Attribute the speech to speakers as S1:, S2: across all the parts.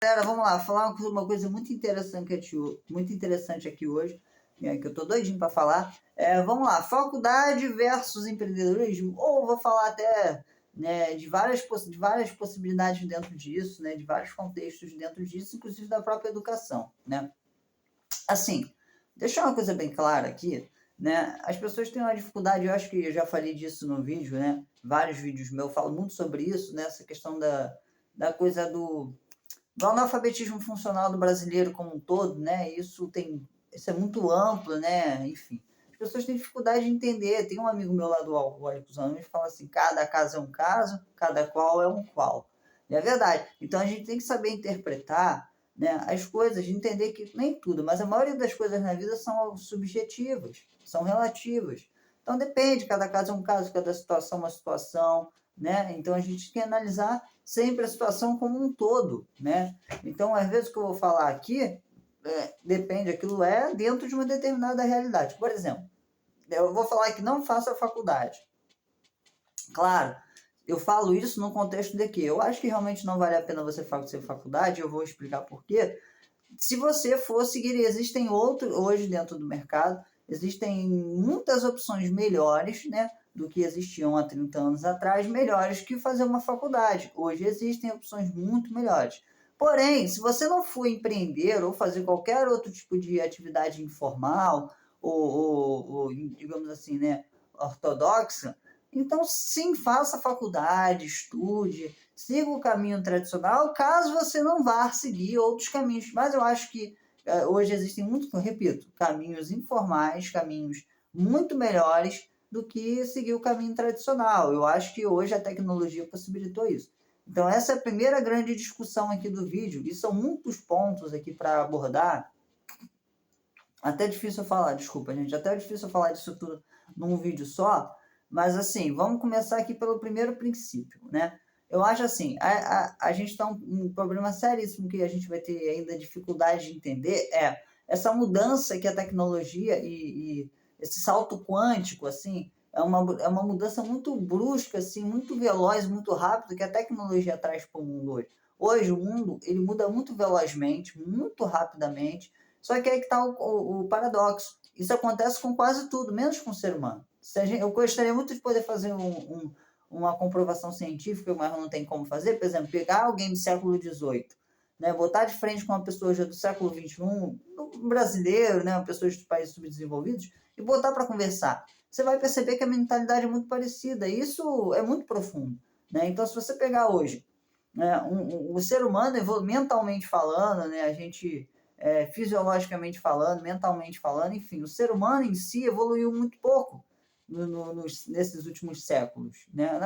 S1: Galera, vamos lá, falar uma coisa muito interessante aqui hoje, né, que eu tô doidinho para falar. Vamos lá, faculdade versus empreendedorismo, ou vou falar até, né, de várias possibilidades dentro disso, né, de vários contextos dentro disso, inclusive da própria educação, né. Assim, deixar uma coisa bem clara aqui, né, as pessoas têm uma dificuldade, eu acho que eu já falei disso no vídeo, né, vários vídeos meus, eu falo muito sobre isso, né, essa questão da coisa do analfabetismo funcional do brasileiro como um todo, né? Isso é muito amplo, né? Enfim, as pessoas têm dificuldade de entender. Tem um amigo meu lá do Alcoólicos Anônimos que fala assim: cada caso é um caso, cada qual é um qual. E é verdade. Então a gente tem que saber interpretar, né, as coisas, entender que nem tudo, mas a maioria das coisas na vida são subjetivas, são relativas. Então depende, cada caso é um caso, cada situação é uma situação, né? Então a gente tem que analisar sempre a situação como um todo, né? Então, às vezes, o que eu vou falar aqui, depende, aquilo é dentro de uma determinada realidade. Por exemplo, eu vou falar que não faça faculdade. Claro, eu falo isso no contexto de que eu acho que realmente não vale a pena você fazer faculdade, eu vou explicar por quê. Se você for seguir, existem outros, hoje dentro do mercado, existem muitas opções melhores, né, do que existiam há 30 anos atrás, melhores que fazer uma faculdade. Hoje existem opções muito melhores. Porém, se você não for empreender ou fazer qualquer outro tipo de atividade informal ou digamos assim, né, ortodoxa, então sim, faça faculdade, estude, siga o caminho tradicional, caso você não vá seguir outros caminhos. Mas eu acho que hoje existem muito, repito, caminhos informais, caminhos muito melhores do que seguir o caminho tradicional. Eu acho que hoje a tecnologia possibilitou isso. Então essa é a primeira grande discussão aqui do vídeo, e são muitos pontos aqui para abordar. Até difícil eu falar, desculpa, gente, até difícil eu falar disso tudo num vídeo só, mas assim, vamos começar aqui pelo primeiro princípio, né? Eu acho assim, a gente está um problema seríssimo que a gente vai ter ainda dificuldade de entender essa mudança que a tecnologia e esse salto quântico, assim, é uma mudança muito brusca, assim, muito veloz, muito rápido que a tecnologia traz para o mundo hoje. Hoje o mundo, ele muda muito velozmente, muito rapidamente, só que aí que está o paradoxo. Isso acontece com quase tudo, menos com o ser humano. Eu gostaria muito de poder fazer uma comprovação científica, mas não tem como fazer. Por exemplo, pegar alguém do século XVIII, né, botar de frente com uma pessoa já do século XXI, um brasileiro, né, uma pessoa de países subdesenvolvidos, e botar para conversar. Você vai perceber que a mentalidade é muito parecida. E isso é muito profundo. Né? Então, se você pegar hoje, né, o ser humano, mentalmente falando, né, a gente fisiologicamente falando, mentalmente falando, enfim, o ser humano em si evoluiu muito pouco nesses últimos séculos, né?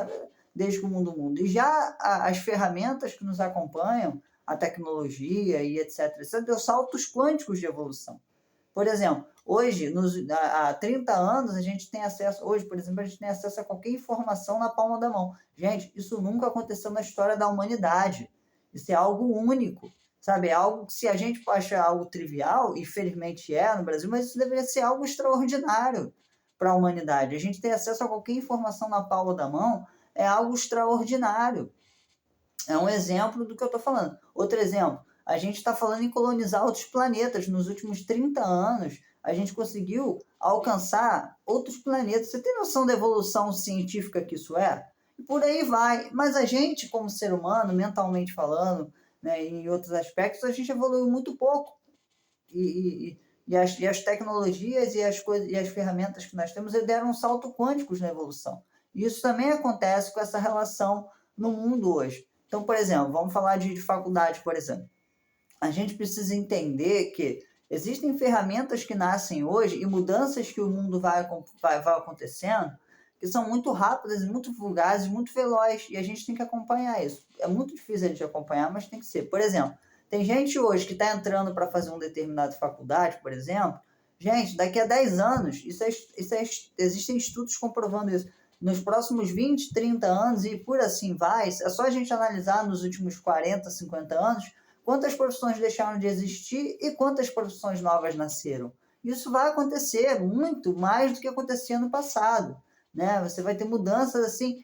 S1: Desde que o mundo. E já as ferramentas que nos acompanham, a tecnologia e etc., deu saltos quânticos de evolução. Por exemplo, hoje, há 30 anos, a gente tem acesso, hoje, por exemplo, a gente tem acesso a qualquer informação na palma da mão. Gente, isso nunca aconteceu na história da humanidade. Isso é algo único, sabe? É algo que, se a gente acha algo trivial, e felizmente é no Brasil, mas isso deveria ser algo extraordinário para a humanidade. A gente ter acesso a qualquer informação na palma da mão é algo extraordinário. É um exemplo do que eu estou falando. Outro exemplo, a gente está falando em colonizar outros planetas. Nos últimos 30 anos, a gente conseguiu alcançar outros planetas. Você tem noção da evolução científica que isso é? E por aí vai. Mas a gente, como ser humano, mentalmente falando, né, em outros aspectos, a gente evoluiu muito pouco. E as tecnologias e as ferramentas que nós temos deram um salto quânticos na evolução. E isso também acontece com essa relação no mundo hoje. Então, por exemplo, vamos falar de faculdade, por exemplo. A gente precisa entender que existem ferramentas que nascem hoje e mudanças que o mundo vai acontecendo que são muito rápidas, muito fugazes, muito velozes, e a gente tem que acompanhar isso. É muito difícil a gente acompanhar, mas tem que ser. Por exemplo, tem gente hoje que está entrando para fazer uma determinada faculdade, por exemplo. Gente, daqui a 10 anos, existem estudos comprovando isso. Nos próximos 20, 30 anos e por assim vai, é só a gente analisar nos últimos 40, 50 anos quantas profissões deixaram de existir e quantas profissões novas nasceram. Isso vai acontecer muito mais do que acontecia no passado. Né? Você vai ter mudanças assim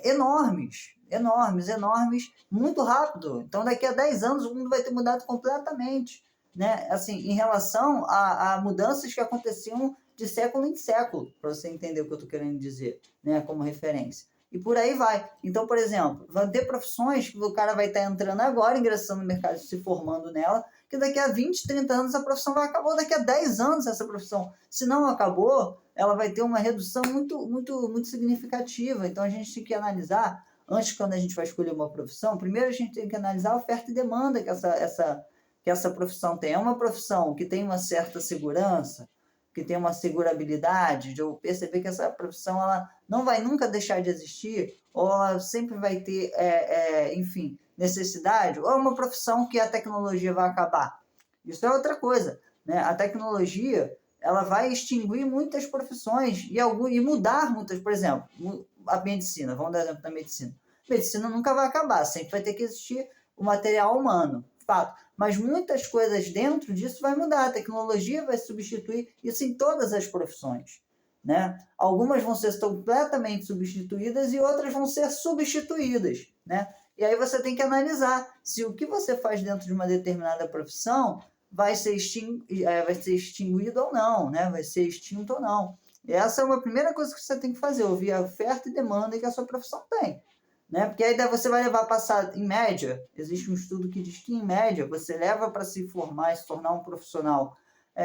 S1: enormes, enormes, enormes, muito rápido. Então, daqui a 10 anos, o mundo vai ter mudado completamente, né? Assim, em relação a mudanças que aconteciam de século em século, para você entender o que eu estou querendo dizer, né? Como referência. E por aí vai. Então, por exemplo, vai ter profissões que o cara vai estar entrando agora, ingressando no mercado, se formando nela, que daqui a 20, 30 anos a profissão vai acabar, daqui a 10 anos essa profissão, se não acabou, ela vai ter uma redução muito, muito, muito significativa. Então, a gente tem que analisar, antes, quando a gente vai escolher uma profissão, primeiro a gente tem que analisar a oferta e demanda que essa profissão tem. É uma profissão que tem uma certa segurança, que tem uma segurabilidade, de eu perceber que essa profissão ela não vai nunca deixar de existir, ou ela sempre vai ter, enfim, necessidade, ou é uma profissão que a tecnologia vai acabar. Isso é outra coisa, né? A tecnologia ela vai extinguir muitas profissões e mudar muitas, por exemplo, a medicina, vamos dar exemplo da medicina. A medicina nunca vai acabar, sempre vai ter que existir o material humano, fato. Mas muitas coisas dentro disso vai mudar, a tecnologia vai substituir isso em todas as profissões, né? Algumas vão ser completamente substituídas e outras vão ser substituídas, né? E aí você tem que analisar se o que você faz dentro de uma determinada profissão vai ser extinguido ou não, né? Vai ser extinto ou não. E essa é uma primeira coisa que você tem que fazer, ouvir a oferta e demanda que a sua profissão tem. Né? Porque aí você vai levar a passar, em média, existe um estudo que diz que, em média, você leva para se formar e se tornar um profissional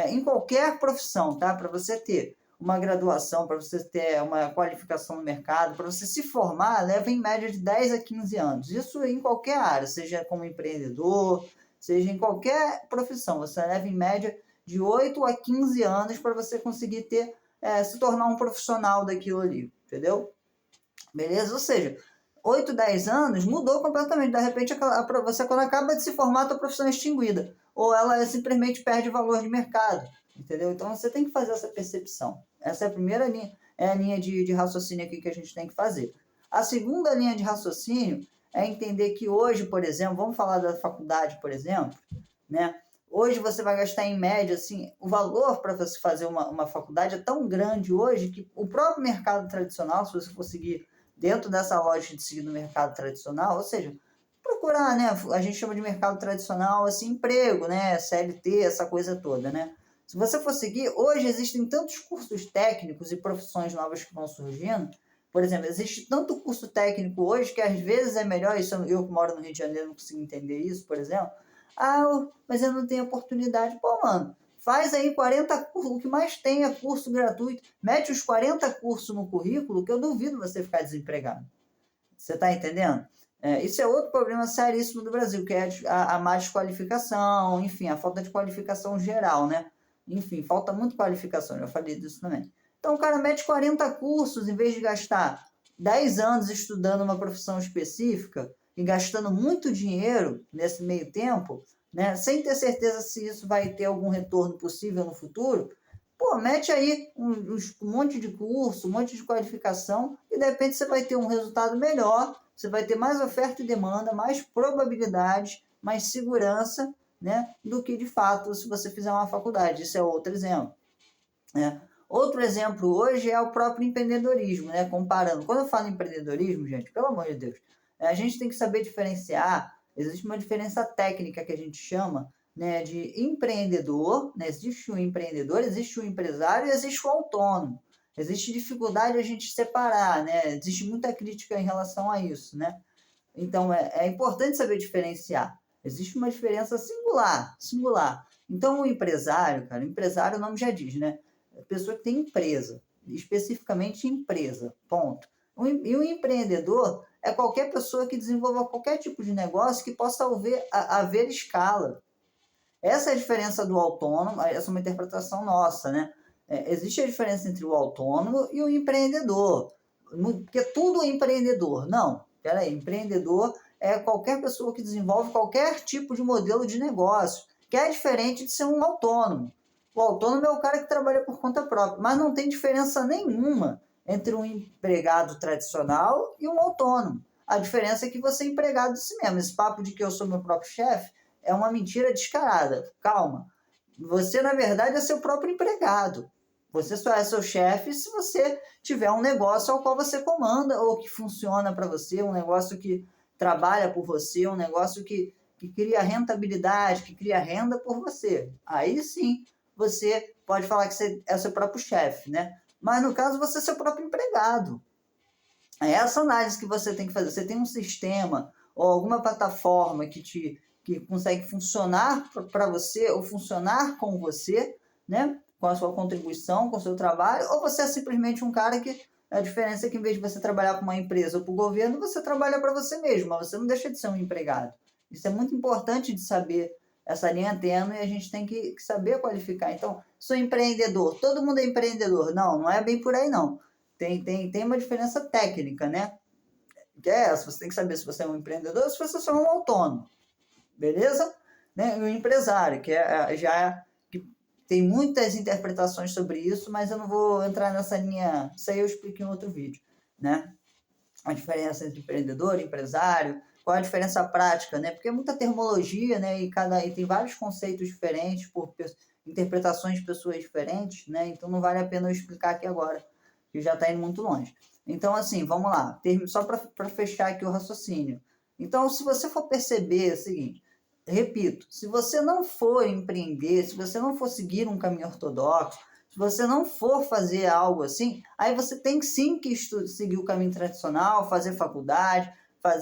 S1: em qualquer profissão, tá? Para você ter uma graduação, para você ter uma qualificação no mercado, para você se formar, leva em média de 10 a 15 anos. Isso em qualquer área, seja como empreendedor, seja em qualquer profissão. Você leva em média de 8 a 15 anos para você conseguir se tornar um profissional daquilo ali, entendeu? Beleza? Ou seja, 8, 10 anos mudou completamente. De repente, você, quando acaba de se formar, a tua profissão é extinguida. Ou ela simplesmente perde valor de mercado. Entendeu? Então, você tem que fazer essa percepção. Essa é a primeira linha, a linha de raciocínio aqui que a gente tem que fazer. A segunda linha de raciocínio é entender que hoje, por exemplo, vamos falar da faculdade, por exemplo, né? Hoje você vai gastar em média, assim, o valor para você fazer uma faculdade é tão grande hoje que o próprio mercado tradicional, se você for seguir dentro dessa lógica de seguir no mercado tradicional, ou seja, procurar, né? A gente chama de mercado tradicional, assim, emprego, né? CLT, essa coisa toda, né? Se você for seguir, hoje existem tantos cursos técnicos e profissões novas que vão surgindo. Por exemplo, existe tanto curso técnico hoje que às vezes é melhor, isso eu que moro no Rio de Janeiro não consigo entender isso, por exemplo. Mas eu não tenho oportunidade. Pô, mano, faz aí 40 cursos, o que mais tem é curso gratuito. Mete os 40 cursos no currículo que eu duvido você ficar desempregado. Você está entendendo? Isso é outro problema seríssimo do Brasil, que é a má desqualificação, enfim, a falta de qualificação geral, né? Enfim, falta muito qualificação, já falei disso também. Então o cara mete 40 cursos em vez de gastar 10 anos estudando uma profissão específica e gastando muito dinheiro nesse meio tempo, né, sem ter certeza se isso vai ter algum retorno possível no futuro. Pô, mete aí um monte de curso, um monte de qualificação e de repente você vai ter um resultado melhor, você vai ter mais oferta e demanda, mais probabilidade, mais segurança, né, do que de fato se você fizer uma faculdade. Isso é outro exemplo, né? Outro exemplo hoje é o próprio empreendedorismo, né? Comparando. Quando eu falo em empreendedorismo, gente, pelo amor de Deus, a gente tem que saber diferenciar. Existe uma diferença técnica que a gente chama, né, de empreendedor, né? Existe o empreendedor, existe o empresário e existe o autônomo. Existe dificuldade a gente separar, né? Existe muita crítica em relação a isso, né? Então, é importante saber diferenciar. Existe uma diferença singular. Então, o empresário, cara, o empresário, o nome já diz, né? A pessoa que tem empresa, especificamente empresa, ponto. E o empreendedor é qualquer pessoa que desenvolva qualquer tipo de negócio que possa haver escala. Essa é a diferença do autônomo, essa é uma interpretação nossa, né? Existe a diferença entre o autônomo e o empreendedor, porque tudo é empreendedor. Não, peraí, empreendedor é qualquer pessoa que desenvolve qualquer tipo de modelo de negócio, que é diferente de ser um autônomo. O autônomo é o cara que trabalha por conta própria, mas não tem diferença nenhuma entre um empregado tradicional e um autônomo. A diferença é que você é empregado de si mesmo. Esse papo de que eu sou meu próprio chefe é uma mentira descarada. Calma. Você, na verdade, é seu próprio empregado. Você só é seu chefe se você tiver um negócio ao qual você comanda ou que funciona para você, um negócio que trabalha por você, um negócio que cria rentabilidade, que cria renda por você. Aí sim você pode falar que você é seu próprio chefe, né? Mas no caso você é seu próprio empregado. É essa análise que você tem que fazer. Você tem um sistema ou alguma plataforma que consegue funcionar para você ou funcionar com você, né? Com a sua contribuição, com o seu trabalho, ou você é simplesmente um cara que a diferença é que em vez de você trabalhar para uma empresa ou para o governo, você trabalha para você mesmo, mas você não deixa de ser um empregado. Isso é muito importante de saber essa linha tênue e a gente tem que saber qualificar. Então, sou empreendedor, todo mundo é empreendedor. Não, não é bem por aí não. Tem uma diferença técnica, né? Que é essa, você tem que saber se você é um empreendedor ou se você é um autônomo, beleza? Né? E o empresário, que tem muitas interpretações sobre isso, mas eu não vou entrar nessa linha, isso aí eu explico em outro vídeo, né? A diferença entre empreendedor e empresário, qual a diferença prática, né? Porque é muita termologia, né? E tem vários conceitos diferentes por interpretações de pessoas diferentes, né? Então não vale a pena eu explicar aqui agora, que já está indo muito longe. Então, assim, vamos lá, só para fechar aqui o raciocínio. Então, se você for perceber, é o seguinte, repito, se você não for empreender, se você não for seguir um caminho ortodoxo, se você não for fazer algo assim, aí você tem sim que seguir o caminho tradicional, fazer faculdade,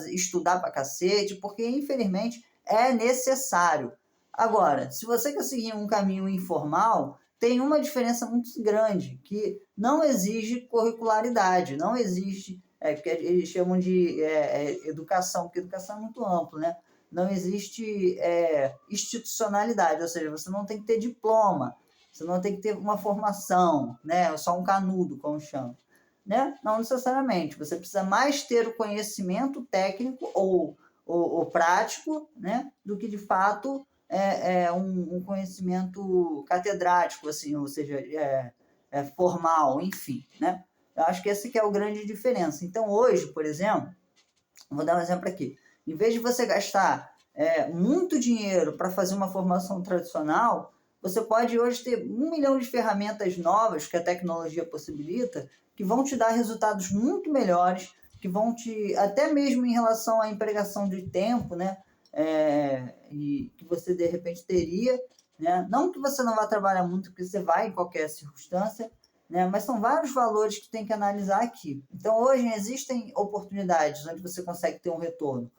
S1: estudar pra cacete, porque infelizmente é necessário. Agora, se você quer seguir um caminho informal, tem uma diferença muito grande, que não exige curricularidade, não exige, que eles chamam de educação, porque educação é muito amplo, né? Não existe institucionalidade, ou seja, você não tem que ter diploma, você não tem que ter uma formação, né? Só um canudo, como chama. Né? Não necessariamente. Você precisa mais ter o conhecimento técnico ou prático, né? Do que de fato um conhecimento catedrático, assim, ou seja, formal, enfim, né? Eu acho que essa que é a grande diferença. Então, hoje, por exemplo, vou dar um exemplo aqui. Em vez de você gastar muito dinheiro para fazer uma formação tradicional, você pode hoje ter 1 milhão de ferramentas novas que a tecnologia possibilita, que vão te dar resultados muito melhores, que vão até mesmo em relação à empregação de tempo, né? E que você de repente teria, né? Não que você não vá trabalhar muito, porque você vai em qualquer circunstância, né? Mas são vários valores que tem que analisar aqui. Então, hoje existem oportunidades onde você consegue ter um retorno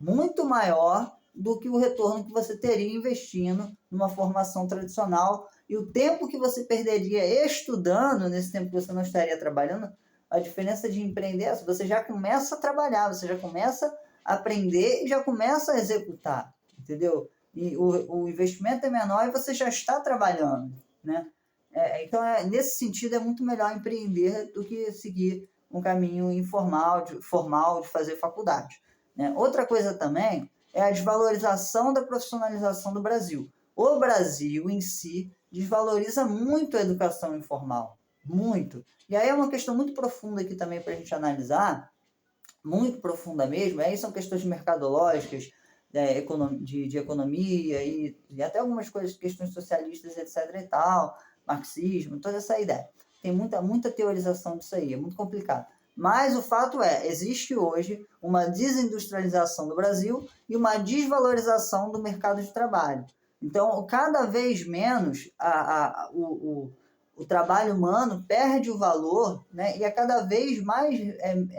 S1: muito maior do que o retorno que você teria investindo numa formação tradicional, e o tempo que você perderia estudando, nesse tempo que você não estaria trabalhando, a diferença de empreender é essa, você já começa a trabalhar, você já começa a aprender e já começa a executar, entendeu? E o investimento é menor e você já está trabalhando, né? Então, nesse sentido, é muito melhor empreender do que seguir um caminho formal de fazer faculdade. Né? Outra coisa também é a desvalorização da profissionalização do Brasil. O Brasil, em si, desvaloriza muito a educação informal. Muito. E aí é uma questão muito profunda aqui também para a gente analisar, muito profunda mesmo. Aí são questões mercadológicas, de economia e até algumas questões socialistas, etc. e tal, marxismo, toda essa ideia. Tem muita teorização disso aí, é muito complicado. Mas o fato existe hoje uma desindustrialização do Brasil e uma desvalorização do mercado de trabalho. Então, cada vez menos o trabalho humano perde o valor, né? E é cada vez mais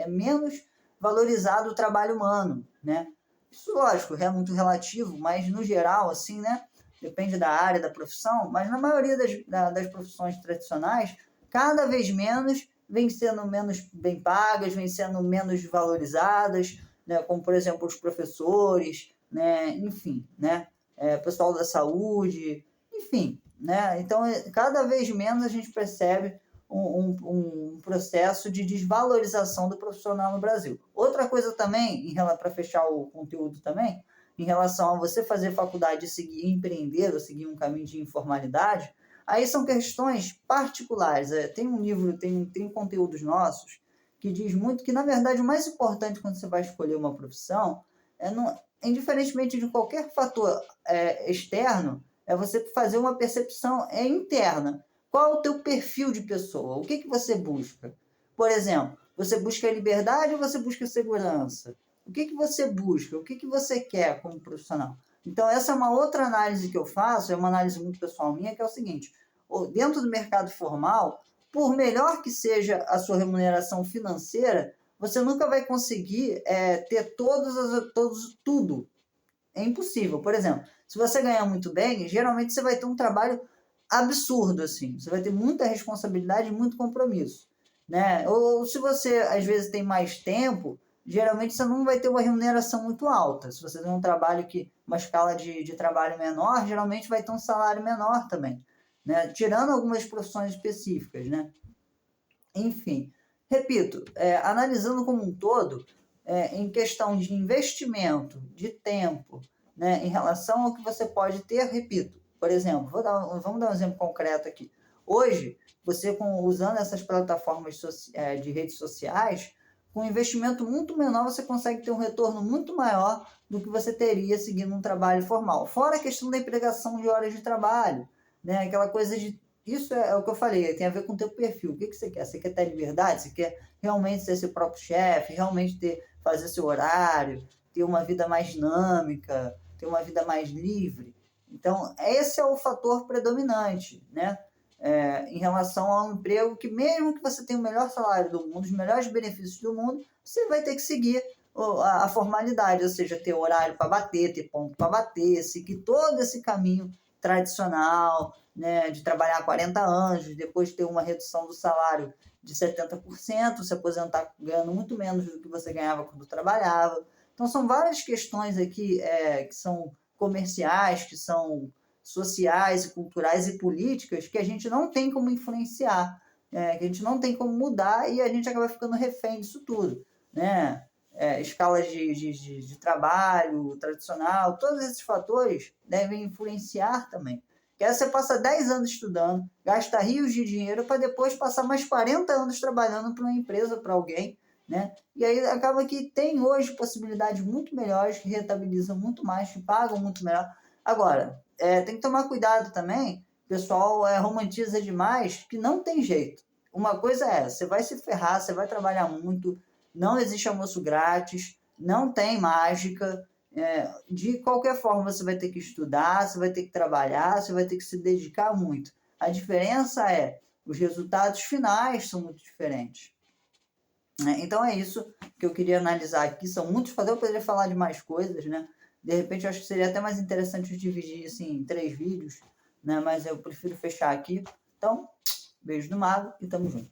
S1: menos valorizado o trabalho humano, né? Isso, lógico, é muito relativo, mas no geral, assim, né? Depende da área, da profissão, mas na maioria das profissões tradicionais, cada vez menos vêm sendo menos bem pagas, vêm sendo menos valorizadas, né? Como, por exemplo, os professores, né? Enfim, né? Pessoal da saúde, enfim, né? Então, cada vez menos a gente percebe um processo de desvalorização do profissional no Brasil. Outra coisa também, para fechar o conteúdo também, em relação a você fazer faculdade e seguir empreender ou seguir um caminho de informalidade, aí são questões particulares. Tem um livro, tem conteúdos nossos que diz muito que, na verdade, o mais importante quando você vai escolher uma profissão, indiferentemente de qualquer fator externo, é você fazer uma percepção interna. qual é o teu perfil de pessoa? O que você busca? Por exemplo, você busca liberdade ou você busca segurança? O que você busca? O que você quer como profissional? Então, essa é uma outra análise que eu faço, é uma análise muito pessoal minha, que é o seguinte: dentro do mercado formal, por melhor que seja a sua remuneração financeira, você nunca vai conseguir ter tudo. É impossível. Por exemplo, se você ganhar muito bem, geralmente você vai ter um trabalho absurdo, assim. Você vai ter muita responsabilidade e muito compromisso, né? Ou se você, às vezes, tem mais tempo, geralmente você não vai ter uma remuneração muito alta. Se você tem um trabalho uma escala de trabalho menor, geralmente vai ter um salário menor também, né? Tirando algumas profissões específicas, né? Enfim, repito, analisando como um todo, em questão de investimento, de tempo, né, em relação ao que você pode ter, repito, por exemplo, vamos dar um exemplo concreto aqui. Hoje, você usando essas plataformas de redes sociais, com um investimento muito menor, você consegue ter um retorno muito maior do que você teria seguindo um trabalho formal. Fora a questão da empregação de horas de trabalho, né, aquela coisa de isso é o que eu falei, tem a ver com o teu perfil. O que você quer? Você quer ter liberdade? Você quer realmente ser seu próprio chefe? Realmente fazer seu horário? Ter uma vida mais dinâmica? Ter uma vida mais livre? Então, esse é o fator predominante, né? Em relação ao emprego, que mesmo que você tenha o melhor salário do mundo, os melhores benefícios do mundo, você vai ter que seguir a formalidade, ou seja, ter horário para bater, ter ponto para bater, seguir todo esse caminho tradicional, né, de trabalhar 40 anos, depois ter uma redução do salário de 70%, se aposentar ganhando muito menos do que você ganhava quando trabalhava. Então, são várias questões aqui que são comerciais, que são sociais, e culturais e políticas que a gente não tem como influenciar, que a gente não tem como mudar e a gente acaba ficando refém disso tudo, né? Escalas de trabalho tradicional, todos esses fatores devem influenciar também. Que aí você passa 10 anos estudando, gasta rios de dinheiro para depois passar mais 40 anos trabalhando para uma empresa, para alguém, né? E aí acaba que tem hoje possibilidades muito melhores, que rentabilizam muito mais, que pagam muito melhor. Agora, tem que tomar cuidado também, o pessoal romantiza demais, que não tem jeito. Uma coisa você vai se ferrar, você vai trabalhar muito, não existe almoço grátis, não tem mágica, de qualquer forma você vai ter que estudar, você vai ter que trabalhar, você vai ter que se dedicar muito. A diferença os resultados finais são muito diferentes. Então é isso que eu queria analisar aqui. São muitos fatores, eu poderia falar de mais coisas, né? De repente eu acho que seria até mais interessante dividir assim, em 3 vídeos, né? Mas eu prefiro fechar aqui. Então, beijo do mago e tamo junto.